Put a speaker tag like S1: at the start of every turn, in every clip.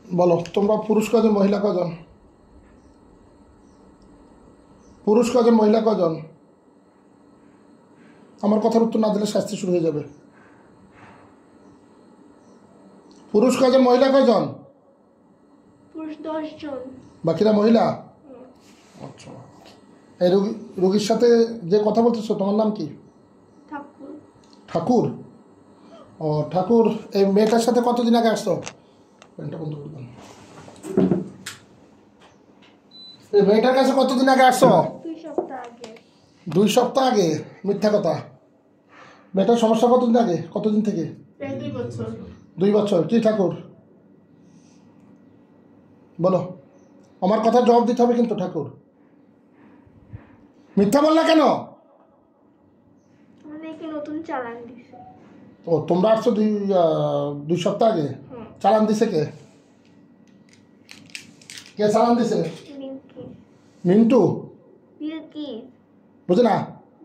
S1: বলো তোমরা পুরুষ কজন মহিলা কজন? পুরুষ কজন মহিলা কজন? আমার কথার উত্তর না দিলে শাস্তি শুরু হয়ে যাবে। পুরুষ কজন মহিলা কজন?
S2: পুরুষ 10 জন।
S1: বাকিরা মহিলা? আচ্ছা। এই রোগীর সাথে যে কথা বলতেছো তোমার নাম কি?
S2: ঠাকুর।
S1: ঠাকুর? ও ঠাকুর, এই মেয়েটার সাথে কতদিন আগে আসছো? পেনটা বন্ধ করবেন। এই মেয়েটার কাছে কতদিন আগে আসছো?
S2: 2 সপ্তাহ আগে।
S1: 2 সপ্তাহ আগে? মিথ্যা কথা। মেয়েটার সমস্যা কতদিন আগে, কতদিন থেকে?
S2: 2 বছর।
S1: 2 বছর। কি ঠাকুর বলো, আমার কথা জবাব দিতে হবে কিন্তু ঠাকুর। মিথ্যা বললা কেন?
S2: আমাদেরকে নতুন চালান দিছে।
S1: ও তোমরা আসছো 2 সপ্তাহ আগে? চালান দিছে কে? কে চালান দিছে? মিন্টু?
S2: বিলকিস।
S1: বুঝে না?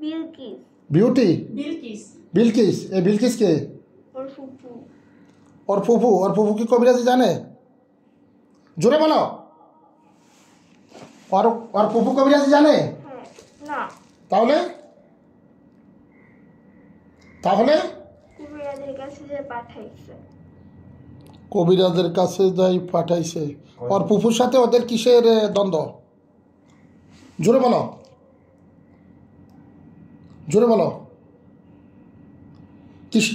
S2: বিলকিস।
S1: বিউটি?
S2: বিলকিস।
S1: বিলকিস? এই বিলকিস কে?
S2: ওর ফুফু।
S1: ওর ফুফু? ওর ফুফু কি কবিরাজি জানে? জোরে বলো। ওর ফুফু কবিরাজি জানে?
S2: না।
S1: তাহলে? তাহলে
S2: কবিরাজের কাছে যে পাঠাইছে।
S1: কবিরাজের কাছে যাই পাঠাইছে। ওর ফুফুর সাথে ওদের কিসের দ্বন্দ্ব? জোরে বলো, জোরে বলো।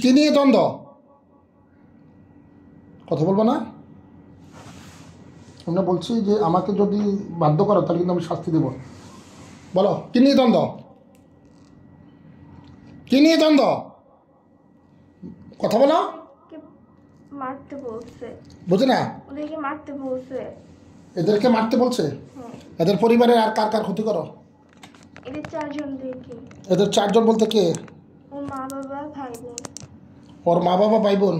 S1: কি নিয়ে দ্বন্দ্ব? কথা বলবো না? আমরা বলছি যে আমাকে যদি বাধ্য করো তাহলে কিন্তু আমি শাস্তি দেব। বলো কি নিয়ে দ্বন্দ্ব? কি নিয়ে দ্বন্দ্ব? কথা বলো।
S2: মারতে বলছে।
S1: বুঝে না?
S2: ওদেরকে মারতে বলছে।
S1: এদেরকে মারতে বলছে? এদের পরিবারের আর কার কার ক্ষতি করো?
S2: এদের 4 জন দেখি।
S1: এদের 4 জন বলতে কে?
S2: ওর মা বাবা ভাই বোন।
S1: ওর মা বাবা ভাই বোন?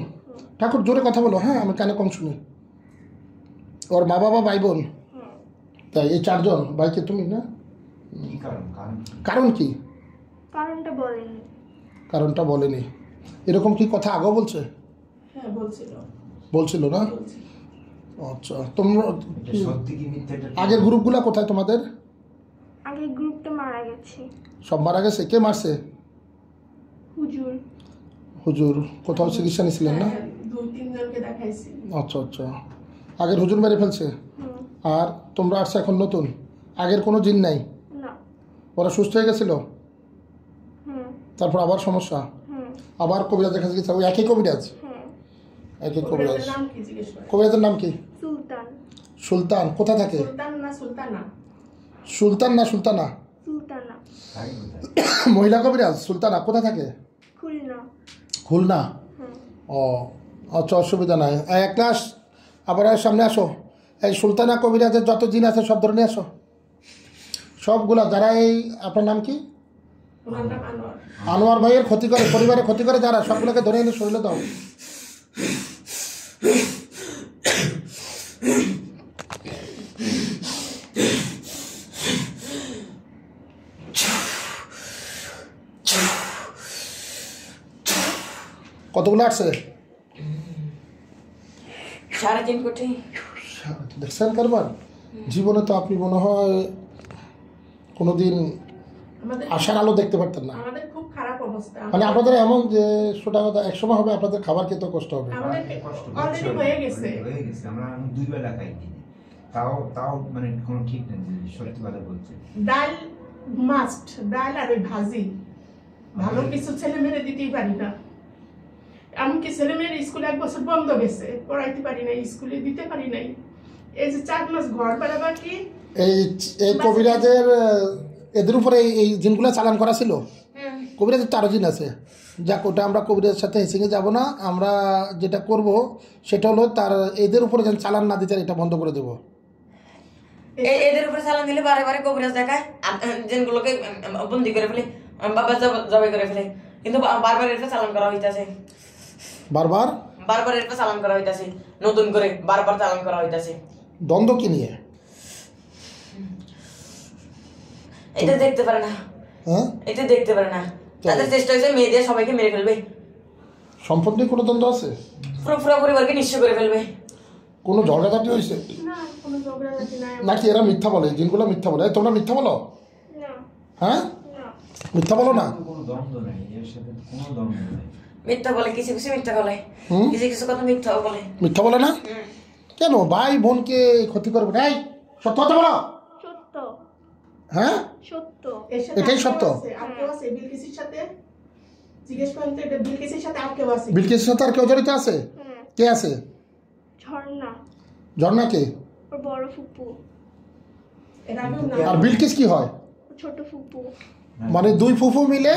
S1: ঠাকুর জোরে কথা বলো, হ্যাঁ আমি কানে কম শুনি। ওর মা বাবা ভাই বোন? তাই এই 4 জন ভাইকে তুমি না? কারণ কি?
S2: কারণটা বলেনি।
S1: কারণটা বলেনি। এরকম কি কথা আগেও বলছে?
S2: হ্যাঁ বলছিল।
S1: বলছিল না? আচ্ছা। তোমরা আগের গ্রুপগুলা কোথায় তোমাদের?
S2: আগের গ্রুপটা মারা গেছে।
S1: সব মারা গেছে? কে মারছে?
S2: হুজুর।
S1: হুজুর? কোথাও চিকিৎসা নিয়েছিলেন না?
S2: 2-3 জনকে দেখাইছি।
S1: আচ্ছা আচ্ছা। আগের হুজুর মেরে ফেলছে? আর তোমরা আসছে এখন নতুন? আগের কোনো জিন নাই?
S2: না।
S1: ওরা সুস্থ হয়ে গেছিল? তারপর আবার সমস্যা? আবার কবিরাজের কাছে গেছে? ওই একই কবিরাজ? একই কবিরাজ। কবিরাজের নাম কি?
S2: সুলতান।
S1: সুলতান? কোথা থাকে?
S2: সুলতান না সুলতানা?
S1: সুলতান না সুলতানা?
S2: সুলতানা।
S1: মহিলা কবিরাজ সুলতানা? কোথা থাকে?
S2: খুলনা।
S1: খুলনা? ও আচ্ছা, অসুবিধা নাই। এক ক্লাস আবার সামনে আসো। এই সুলতানা কবিরাজের যত জিন আছে সব ধরে নিয়ে আসো, সবগুলা। যারা এই আপনার নাম কি? আনোয়ার ভাইয়ের ক্ষতি করে, পরিবারের ক্ষতি করে যারা, সবগুলোকে ধরে এনে শরীরে দাও। কতগুলো আসছে?
S2: 3.5 কোটি।
S1: দেখছেন কারবার? জীবনে তো আপনি মনে হয় কোনোদিন আশার আলো দেখতে পারতেন না।
S2: আমাদের খুব খারাপ অবস্থা।
S1: মানে আপনাদের এমন যে সোটা কথা, একসময় হবে আপনাদের খাবার খেতে কষ্ট হবে।
S2: অলরেডি হয়ে গেছে।
S3: আমরা 2 বেলা খাই, তাও মানে কোনো ঠিক নেই। সত্যি কথা বলছে,
S2: ডাল মাস্ট, ডাল আর ভাজি, ভালো কিছু ছেলে মেয়েরে দিতেই পারি না। এমনকি ছেলে মেয়ের স্কুল 1 বছর বন্ধ গেছে, পড়াইতে পারি নাই, স্কুলে দিতে পারি নাই। এই যে 4 মাস ঘর ভাড়া বাকি।
S1: এই কবিরাজের এদের উপরে এই জিনগুলো চালান করা ছিল? কবিরাজের 4 জিন আছে। যাক, ওটা আমরা কবিরাজের সাথে হেসিংয়ে যাব না। আমরা যেটা করব সেটা হলো তার এদের উপরে যেন চালান না দিতে, এটা বন্ধ করে দেবো।
S4: এদের উপরে চালান দিলে বারে বারে কবিরাজ দেখায়, জিনগুলোকে বন্দি করে ফেলে, বাবা জবাই করে ফেলে। কিন্তু বারবার এর চালান করা হইতাছে,
S1: বারবার
S4: এর চালান করা হইতাছে, নতুন করে বারবার চালান করা হইতাছে।
S1: দ্বন্দ্ব কি নিয়ে?
S4: এটা দেখতে পারে না।
S1: হ্যাঁ,
S4: এটা দেখতে পারে না। তাদের চেষ্টা হয়েছে মেয়ে দিয়ে সবাইকে মেরে ফেলবে।
S1: সম্পদ নিয়ে কোনো দ্বন্দ্ব আছে?
S4: পুরো পরিবারকে নিঃস্ব করে ফেলবে।
S1: কোনো ঝগড়াঝাটি হয়েছে
S2: না কোনো ঝগড়াঝাটি নাই
S1: নাকি এরা মিথ্যা বলে, জিনগুলো মিথ্যা বলে? এই তোমরা মিথ্যা বলো?
S2: না
S1: হ্যাঁ,
S2: না
S1: মিথ্যা বলো না?
S3: কোনো দ্বন্দ্ব নাই, এর সাথে কোনো দ্বন্দ্ব নাই।
S4: মিথ্যা বলে, কিছু কিছু মিথ্যা বলে,
S1: হুম?
S4: কিছু কিছু কথা মিথ্যাও বলে।
S1: মিথ্যা বলে না কেন? ভাই বোনকে ক্ষতি করবে না। এই সত্য কথা বলো।
S2: সত্য
S1: হ্যাঁ,
S2: সত্য
S1: এটাই সত্য।
S2: আর কেউ আছে বিলকিসের সাথে? জিজ্ঞেস করেন তো, এটা বিলকিসের সাথে আর কেউ আছে?
S1: বিলকিসের সাথে আর কেউ জড়িত আছে? কে আছে?
S2: ঝর্ণা,
S1: ঝর্ণা কে?
S2: ওর বড় ফুপু। এর আগেও না,
S1: আর বিলকিস কি হয়?
S2: ছোট ফুপু।
S1: মানে দুই ফুফু মিলে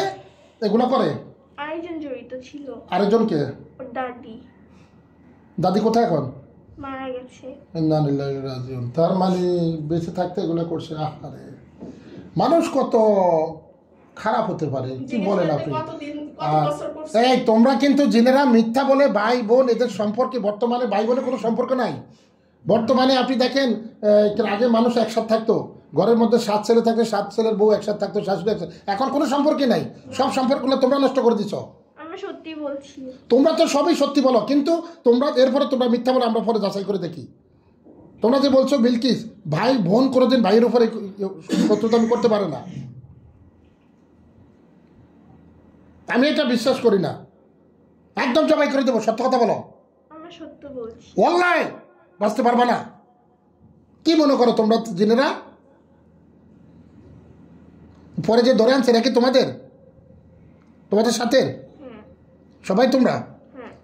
S1: এগুলো করে?
S2: আরেকজন জড়িত ছিল,
S1: আরেকজনকে?
S2: ওর দাদি
S1: দাদি কোথায় এখন?
S2: মারা গেছে।
S1: ইন্না লিল্লাহি ওয়া ইন্না ইলাইহি রাজিউন। তার মানে বেঁচে থাকতে এগুলো করছে। আরে মানুষ কত খারাপ হতে পারে, কি বলেন আপনি?
S2: কতদিন কত
S1: আর
S2: বছর করছে?
S1: এই তোমরা কিন্তু জিনেরা মিথ্যা বলে ভাই বোন এদের সম্পর্কে, বর্তমানে ভাই বোনের কোনো সম্পর্ক নাই। বর্তমানে আপনি দেখেন আগে মানুষ একসাথে থাকতো, ঘরের মধ্যে 7 ছেলে থাকলে 7 ছেলের বউ একসাথে থাকতো, শাশুড়ি একসাথে। এখন কোনো সম্পর্কই নাই, সব সম্পর্কগুলো তোমরা নষ্ট করে দিছো।
S2: আমরা সত্যি বলছি।
S1: তোমরা তো সবই সত্যি বলো, কিন্তু তোমরা এরপরে তোমরা মিথ্যা বলো, আমরা পরে যাচাই করে দেখি। তোমরা যে বলছো বিলকিস ভাই বোন কোনোদিন ভাইয়ের উপরে শত্রুতা করতে পারে না, আমি এটা বিশ্বাস করি না। একদম জবাই করে দেবো, সত্য কথা বলো।
S2: আমরা সত্য বলছি।
S1: ওয়াল্লাহি বাঁচতে পারবা না। কি মনে করো তোমরা জিনেরা? পরে যে ধরে আনছে নাকি তোমাদের সাথে সবাই? তোমরা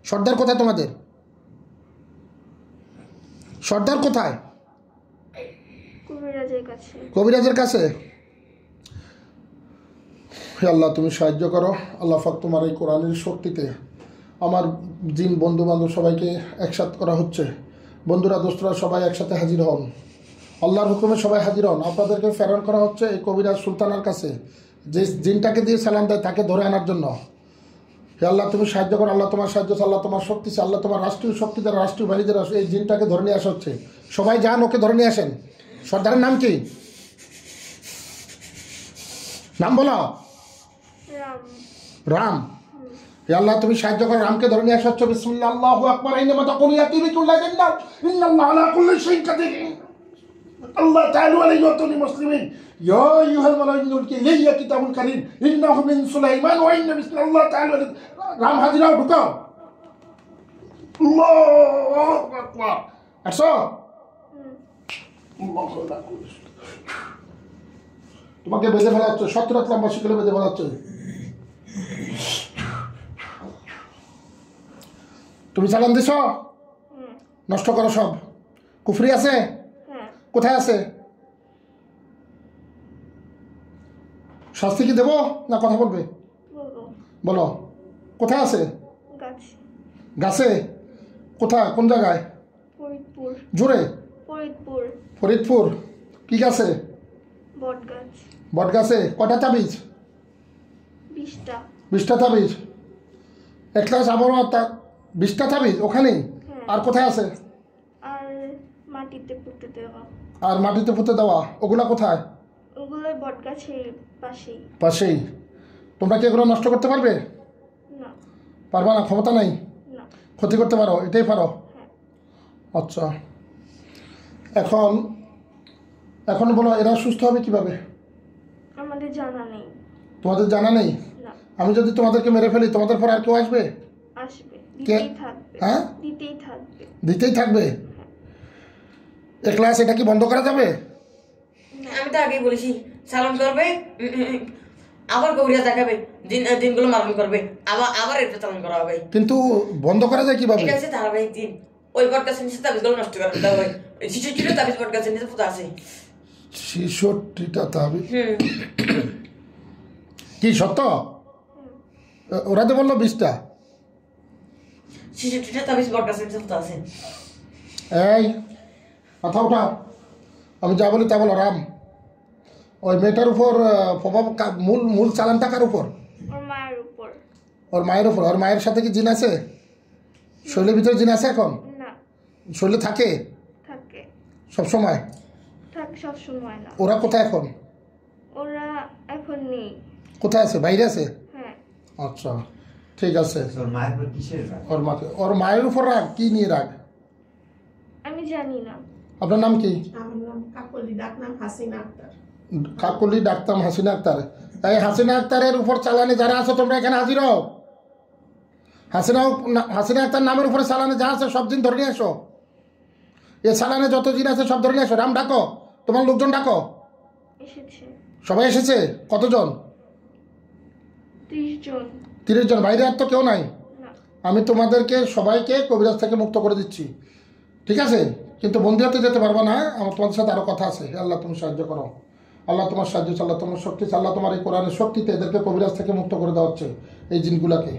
S1: সর্দার কোথায়? তোমাদের সর্দার কোথায়? কবিরাজের কাছে। হে আল্লাহ তুমি সাহায্য করো। আল্লাহ পাক তোমার এই কোরআনের শক্তিতে আমার জিন বন্ধু বান্ধব সবাইকে একসাথে করা হচ্ছে। বন্ধুরা দোস্তরা সবাই একসাথে হাজির হন, আল্লাহর হুকুমে সবাই হাজির হন। আপনাদেরকে প্রেরণ করা হচ্ছে এই কবিরাজ সুলতানের কাছে, যে জিনটাকে দিয়ে সালাম দেয় তাকে ধরে আনার জন্য। হে আল্লাহ তুমি সাহায্য করো। আল্লাহ তোমার সাহায্য, আল্লাহ তোমার শক্তি, আল্লাহ তোমার রাষ্ট্রীয় শক্তি দ্বারা রাষ্ট্রীয় বাহিনী দ্বারা এই জিনটাকে ধরে নিয়ে আসা হচ্ছে। সবাই যান, ওকে ধরে নিয়ে আসেন। সর্দারের নাম কি? নাম বলো। রাম। হে আল্লাহ তুমি সাহায্য করো, রামকে ধরে নিয়ে আসা হচ্ছে। বিসমিল্লাহ, আল্লাহু আকবার। আইনামা তাকুনু ইয়াতি বিকুল্লি জান্নাহ, ইন্নাল্লাহা আলা কুল্লি শাইইন কাদির। আল্লাহ তাআলা আলাইহি ওয়া সাল্লাম মুসলিমিন। ইয়া আইয়ুহাল মালাইকা ইলাইয়া কিতাবুল কারীম ইন্নাহু মিন সুলাইমান ওয়া ইন্না বিসমিল্লাহ তাআলা। রাম হাজির হও, ঢুকাও। আল্লাহু আকবার। আসো। আল্লাহু আকবার। তোমাকে বেঁধে ফেলা হচ্ছে, 17 লম্বা শিকলে বেঁধে ফেলা হচ্ছে। তুমি চালান দিছ, নষ্ট করো সব। কুফরি আছে? কোথায় আছে? শাস্তি কি দেবো না কথা বলবে? বলো কোথায় আছে? গাছে? কোথায়, কোন জায়গায়? জোরে। ফরিদপুর। কি গাছে? বট গাছে। কটা তাবিজ? 20টা তাবিজ। একটা আবার 20টা তাবিজ ওখানেই। আর কোথায় আছে? আর মাটিতে পুঁতে দেওয়া। ওগুলা কোথায়? পাশেই। তোমরা কি এগুলো নষ্ট করতে পারবে? পারবা না, ক্ষমতা নাই। ক্ষতি করতে পারো, এটাই পারো। আচ্ছা, এখন বলো এরা সুস্থ হবে কিভাবে?
S2: আমাদের জানা নেই।
S1: তোমাদের জানা নেই? আমি যদি তোমাদেরকে মেরে ফেলি, তোমাদের পর আর কেউ আসবে? হ্যাঁ, দিতেই থাকবে। ক্লাস এটা কি বন্ধ করা যাবে?
S4: আমি তো আগেই বলেছি, সালাম করবে, আবার কবিরাজ দেখাবে, দিনগুলো মারণ করবে, আবার এটা চালান করা হবে।
S1: কিন্তু বন্ধ করা যায় কিভাবে?
S4: এটা হচ্ছে ধারাবাহিক দিন। ওই বটগাছের নিচে তাবিজগুলো নষ্ট করে দেওয়া হয়। 66টা তাবিজ বটগাছের নিচে পোতা আছে।
S1: 66টা তাবিজ? কি সত্য? ওরা তো বললো 20টা।
S4: 66টা তাবিজ বটগাছের নিচে পোতা আছে।
S1: এই কথা ওঠা, আমি যা বলি তা বলো। রাম, ওই মেয়েটার উপর প্রভাব মূল চালানটা কার উপর? ওর মায়ের উপর। ওর মায়ের সাথে কি জিন আছে? শরীরের ভিতরে জিন আছে এখন? শরীরে থাকে সব সময়?
S2: না।
S1: ওরা কোথায় এখন?
S2: ওরা এখন নেই।
S1: কোথায় আছে? বাইরে আছে? আচ্ছা ঠিক আছে।
S3: ওর মায়ের উপর কিসের রাগ?
S1: ওর মায়ের উপর রাগ? কি নিয়ে রাগ?
S2: আমি
S5: জানি না।
S1: আপনার নাম কি?
S2: আমার নাম কাকলি, ডাক নাম হাসিনা আক্তার।
S1: কাকলি, ডাকতাম হাসিনা আক্তার। এই হাসিনা আক্তারের উপর চালানে যারা আছে তোমরা এখানে হাজির হও। হাসিনা আক্তার নামের উপরে চালানে যা আছে সব দিন ধরে নিয়ে এসো। এ চালানে যত জিন আছে সব ধরে নিয়ে এসো। রাম ডাকো, তোমার লোকজন ডাকো।
S5: এসেছে
S1: সবাই এসেছে? কতজন?
S5: 30 জন।
S1: 30 জন। বাইরে আর তো কেউ নাই?
S5: না।
S1: আমি তোমাদেরকে সবাইকে কবিরাজ থেকে মুক্ত করে দিচ্ছি, ঠিক আছে? কিন্তু বন্দি হতে যেতে পারবা না। আমার তোমাদের সাথে আরও কথা আছে। আল্লাহ তুমি সাহায্য করো, আল্লাহ তোমার সাহায্য, আল্লাহ তোমার শক্তি, আল্লাহ তোমার এই কোরআনের শক্তিতে এদেরকে কবিরাজ থেকে মুক্ত করে দেওয়া হচ্ছে, এই জিনগুলাকে।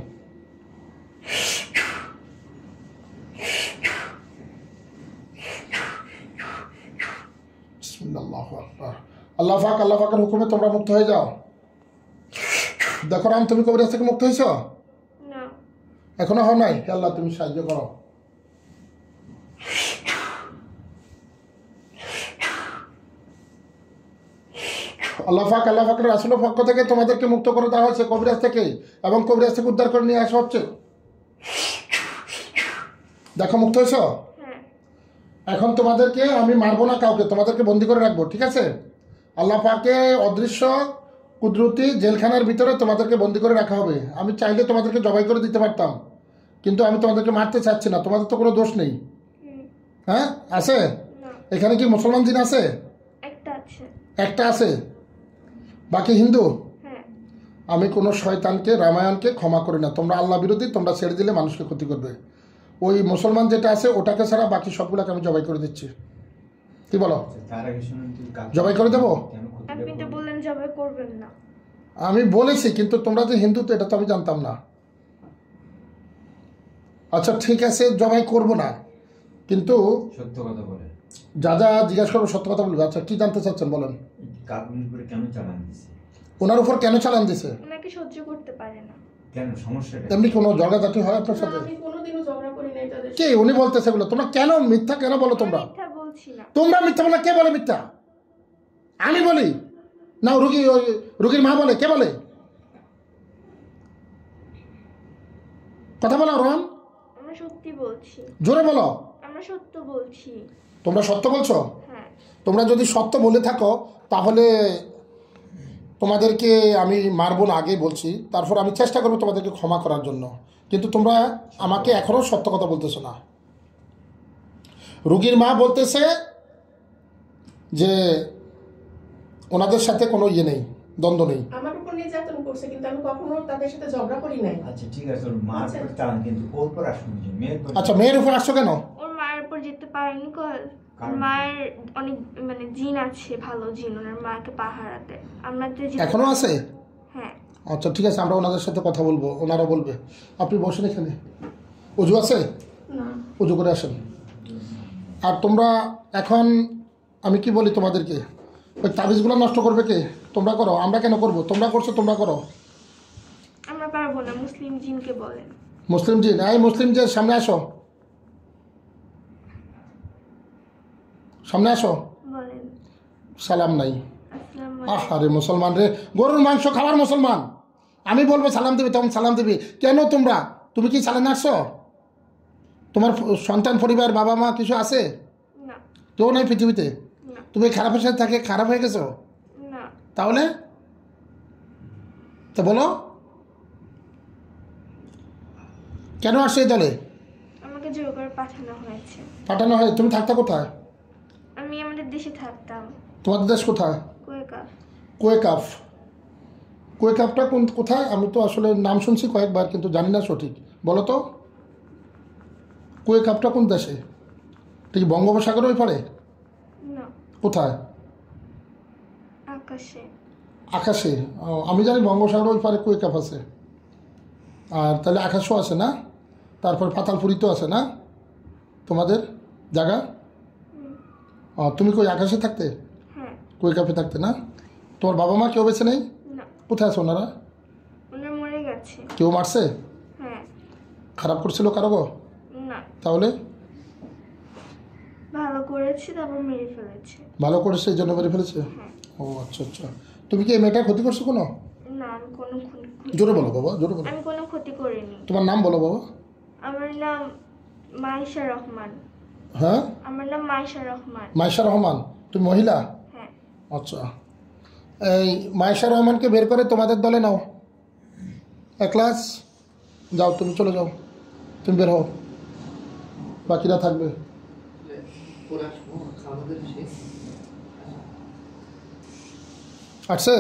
S1: আল্লাহ পাক, আল্লাহ পাকের হুকুমে তোমরা মুক্ত হয়ে যাও। দেখো রাম, তুমি কবিরাজ থেকে মুক্ত হয়েছ?
S5: না।
S1: এখনো হও নাই? আল্লাহ তুমি সাহায্য করো। আল্লাহ পাক, আল্লাহ পাকের রাসূলের পক্ষ থেকে তোমাদেরকে মুক্ত করে দেওয়া হয়েছে কবিরাজ থেকে, এবং কবিরাজ থেকে উদ্ধার করে নিয়ে আসা হচ্ছে। দেখো মুক্ত হয়েছ?
S5: হ্যাঁ।
S1: এখন তোমাদেরকে আমি মারবো না কাউকে, তোমাদেরকে বন্দি করে রাখবো, ঠিক আছে? আল্লাহ পাকে অদৃশ্য কুদরতি জেলখানার ভিতরে তোমাদেরকে বন্দি করে রাখা হবে। আমি চাইলে তোমাদেরকে জবাই করে দিতে পারতাম, কিন্তু আমি তোমাদেরকে মারতে চাচ্ছি না। তোমাদের তো কোনো দোষ নেই। হ্যাঁ আছে?
S5: না।
S1: এখানে কি মুসলমান জিন আছে?
S5: একটা আছে।
S1: একটা আছে, বাকি হিন্দু।
S5: হ্যাঁ।
S1: আমি কোনো শয়তানকে, রামায়ণকে ক্ষমা করি না। তোমরা আল্লাহ বিরোধী, তোমরা ছেড়ে দিলে মানুষকে ক্ষতি করবে। ওই মুসলমান যেটা আছে ওটাকে ছাড়া বাকি সবগুলোকে আমি জবাই করে দিচ্ছি। কি বলো?
S3: তার আগে শুনুন,
S1: জবাই করে দেবো?
S5: আপনি তো বললেন জবাই করবেন না।
S1: আমি বলেছি, কিন্তু তোমরা যে হিন্দু তো এটা তো আমি জানতাম না। আচ্ছা ঠিক আছে, জবাই করব না, কিন্তু
S3: সত্য কথা বলে
S1: যা যা জিজ্ঞাসা করবো সত্য কথা বলবে। আচ্ছা কি জানতে চাচ্ছেন বলেন?
S3: কাকুলির উপরে কেন চালান দিছে?
S1: ওনার উপর কেন চালান দিছে?
S5: ওনাকে সহ্য করতে পারে না।
S3: কেন, সমস্যাটা?
S1: এমনি কোনো ঝগড়াঝাটি হয় আপনার
S2: না,
S1: সাথে?
S2: আমি কোনোদিনও ঝগড়া করি নাই তাদের
S1: কে উনি বলতেছে এগুলো? তোমরা কেন মিথ্যা কেন বলো? তোমরা
S5: মিথ্যা বলছি না।
S1: তোমরা মিথ্যা বলে? কে বলে মিথ্যা? আমি বলি না? রুগীর মা বলে? কে বলে? কথা বলো রোহন,
S5: আমরা সত্যি বলছি।
S1: জোরে বলো।
S5: আমরা সত্য বলছি।
S1: তোমরা সত্য বলছো?
S5: হ্যাঁ।
S1: তোমরা যদি সত্য বলে থাকো তাহলে তোমাদেরকে আমি মারবো না, আগেই বলছি। তারপর আমি চেষ্টা করবো তোমাদেরকে ক্ষমা করার জন্য, কিন্তু তোমরা আমাকে এখনও সত্য কথা বলতেছো না। রুগীর মা বলতেছে যে ওনাদের সাথে কোনো ইয়ে নেই, দ্বন্দ্ব নেই।
S2: আমার উপর নির্যাতন করছে, কিন্তু আমি কখনো তাদের সাথে ঝগড়া করি নাই।
S3: আচ্ছা ঠিক আছে, ওর মার উপর চালান, কিন্তু ওর উপর আসুন যে মেয়ের উপর।
S1: আচ্ছা মেয়ের উপর আসছো কেন?
S5: ওর মায়ের উপর যেতে পারেনি মায়ের অনেক জিন আছে, ভালো জিন ওনার মাকে পাহারাতে। আমরা
S1: এখনো আছে?
S5: হ্যাঁ।
S1: আচ্ছা ঠিক আছে, আমরা ওনাদের সাথে কথা বলবো, ওনারা বলবে। আপনি বসেন এখানে। উজু আছে?
S2: না।
S1: উজু করে আসেন। আর তোমরা এখন আমি কি বলি তোমাদেরকে, ওই তাবিজগুলো নষ্ট করবে কে? তোমরা করো। আমরা কেন করবো? তোমরা করছো, তোমরা করো।
S5: আমরা পারবো না, মুসলিম জিনকে বলেন।
S1: মুসলিম জিন? এই মুসলিম জিন সামনে আসো, সামনে আসো।
S5: বলেন।
S1: সালাম নাই।
S5: আসসালামু
S1: আরে মুসলমান রে, গরুর মাংস খাবার মুসলমান। আমি বলবো সালাম দিবি, তখন সালাম দিবি কেন? তুমি কি সালাম আসছো? তোমার সন্তান, পরিবার, বাবা মা কিছু আছে?
S5: না।
S1: কেউ নাই পৃথিবীতে?
S5: না।
S1: তুমি খারাপের সাথে থাকে খারাপ হয়ে গেছো?
S5: না।
S1: তাহলে তো বলো কেন আসছে এই দলে?
S5: আমাকে জোর করে পাঠানো হয়েছে।
S1: পাঠানো হয়? তুমি থাকতা কোথায়?
S5: আমি আমাদের দেশে থাকতাম।
S1: তোমাদের দেশ কোথায়?
S5: কুয়েকাফ।
S1: কুয়েকাফ? কুয়েকাফটা কোথায়? আমি তো আসলে নাম শুনছি কয়েকবার, কিন্তু জানি না সঠিক। বলো তো কুয়েকাফটা কোন দেশে? ঠিক বঙ্গোপসাগর ওই পারে?
S5: না।
S1: কোথায়?
S5: আকাশে।
S1: আকাশে? আমি জানি বঙ্গোপসাগর ওই পারে কুয়েকাফ আছে। আর তাহলে আকাশও আছে না? তারপর পাতালপুরিতেও আছে না তোমাদের জায়গা? তুমি কই আকাশে থাকতে?
S5: হ্যাঁ।
S1: কুয়েকাফে থাকতে না? তোমার বাবা মা কেউ বেঁচে নেই?
S5: না।
S1: কোথায় আছে ওনারা?
S5: ওনারা মরে গেছে।
S1: কেউ মারছে?
S5: হ্যাঁ।
S1: খারাপ করছিল কারো?
S5: না।
S1: তাহলে
S5: ভালো করেছে, তারপর মেরে ফেলেছে।
S1: ভালো করেছে এই জন্য মেরে ফেলেছে?
S5: হ্যাঁ।
S1: ও আচ্ছা আচ্ছা। তুমি কি এই মেয়েটার ক্ষতি করছো কোনো?
S5: না, আমি কোনো
S1: জোরে বলো বাবা, জোরে বলো।
S5: আমি কোনো ক্ষতি করিনি।
S1: তোমার নাম বলো বাবা।
S5: আমার নাম মাইশা রহমান।
S1: হ্যাঁ,
S5: আমার নাম মাইশা রহমান।
S1: মাইশা রহমান, তুমি মহিলা?
S5: হ্যাঁ।
S1: আচ্ছা, এই মাইশা রহমানকে বের করে তোমাদের দলে নাও। ক্লাস যাও, তুমি চলে যাও, তুমি বের হও, বাকিরা থাকবে। আসছে,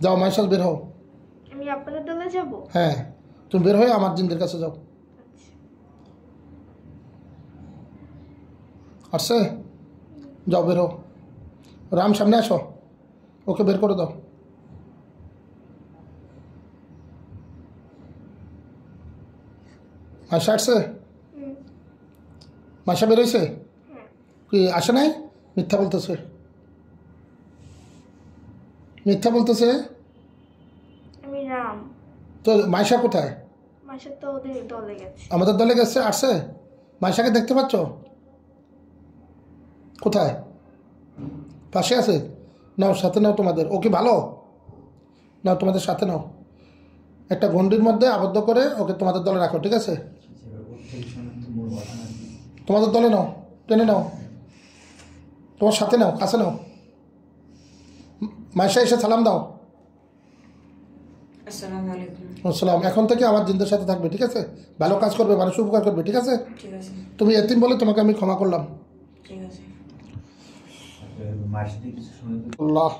S1: যাও মাইশা বের হও।
S5: আমি আপনাদের দলে যাব?
S1: হ্যাঁ, তুমি বের হয়ে আমার জিনদের কাছে যাও। আসছে, যাও বের হও। রাম সামনে আসো, ওকে বের করে দাও। মাইশা আসছে? মাইশা বেরোইছে? কি আসে নাই? মিথ্যা বলতেছে, মিথ্যা বলতেছে।
S5: আমি রাম।
S1: তো মাইশা কোথায়?
S5: মাইশা তো ওদের দলে গেছে।
S1: আমাদের দলে গেছে, আসছে। মাইশাকে দেখতে পাচ্ছ? কোথায়? পাশে আছে? নাও, সাথে নাও তোমাদের। ও কি ভালো? নাও, তোমাদের সাথে নাও, একটা গণ্ডির মধ্যে আবদ্ধ করে ওকে তোমাদের দলে রাখো, ঠিক আছে? তোমাদের দলে নাও, টেনে নাও, তোমার সাথে নাও, কাছে নাও। মাইশা এসে সালাম দাও।
S4: আসসালামু আলাইকুম।
S1: আসসালাম। এখন থেকে আমার জিনদের সাথে থাকবে, ঠিক আছে? ভালো কাজ করবে, মানুষ উপকার করবে, ঠিক আছে?
S4: ঠিক আছে,
S1: তুমি এতিম বলে তোমাকে আমি ক্ষমা করলাম।
S4: ঠিক আছে।
S3: মায়ের সাথে কিছু সময়
S1: আল্লাহ,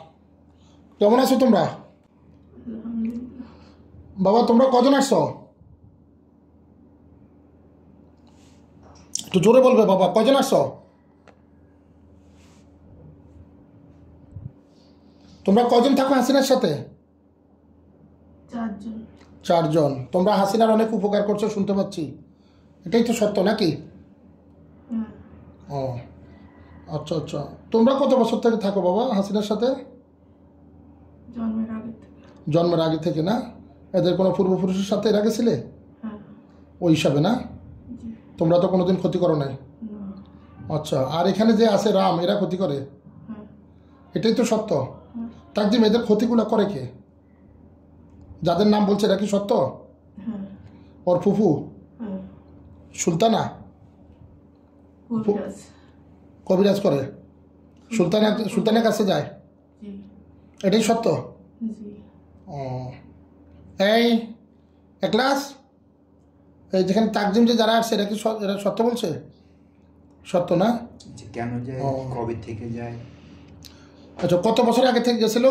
S1: কেমন আছো তোমরা? বাবা তোমরা কজন আসছো? একটু জোরে বলবে বাবা, কজন আসছো? তোমরা কজন থাকো হাসিনার সাথে?
S2: 4 জন।
S1: 4 জন। তোমরা হাসিনার অনেক উপকার করছো শুনতে পাচ্ছি, এটাই তো সত্য নাকি?
S2: হ্যাঁ।
S1: ও আচ্ছা আচ্ছা। তোমরা কত বছর থেকে থাকো বাবা হাসিনার সাথে?
S2: জন্মের আগে থেকে।
S1: জন্মের আগে থেকে না? এদের কোনো পূর্বপুরুষের সাথে এর আগে ছিলে
S2: হ্যাঁ।
S1: ওই হিসাবে না?
S2: জি।
S1: তোমরা তো কোনোদিন ক্ষতি করো নাই।
S2: না।
S1: আচ্ছা, আর এখানে যে আছে রাম, এরা ক্ষতি করে?
S2: হ্যাঁ।
S1: এটাই তো সত্য। তাকজিম, এদের ক্ষতিগুলো করে কে? যাদের নাম বলছে এরা কি সত্য?
S2: হ্যাঁ।
S1: ওর ফুফু
S2: হ্যাঁ।
S1: সুলতানা
S2: কবিরাজ।
S1: কবিরাজ করে, সুলতানের কাছে যায়,
S2: জি।
S1: এটাই সত্য?
S2: জি।
S1: ও, এই ক্লাস, এই যেখানে তাকজিম যে যারা আসছে এরা কি এরা সত্য বলছে? সত্য না?
S3: কেন যায়,
S1: ও।
S3: কবে থেকে যায়?
S1: আচ্ছা, কত বছর আগে থেকে গেছিল?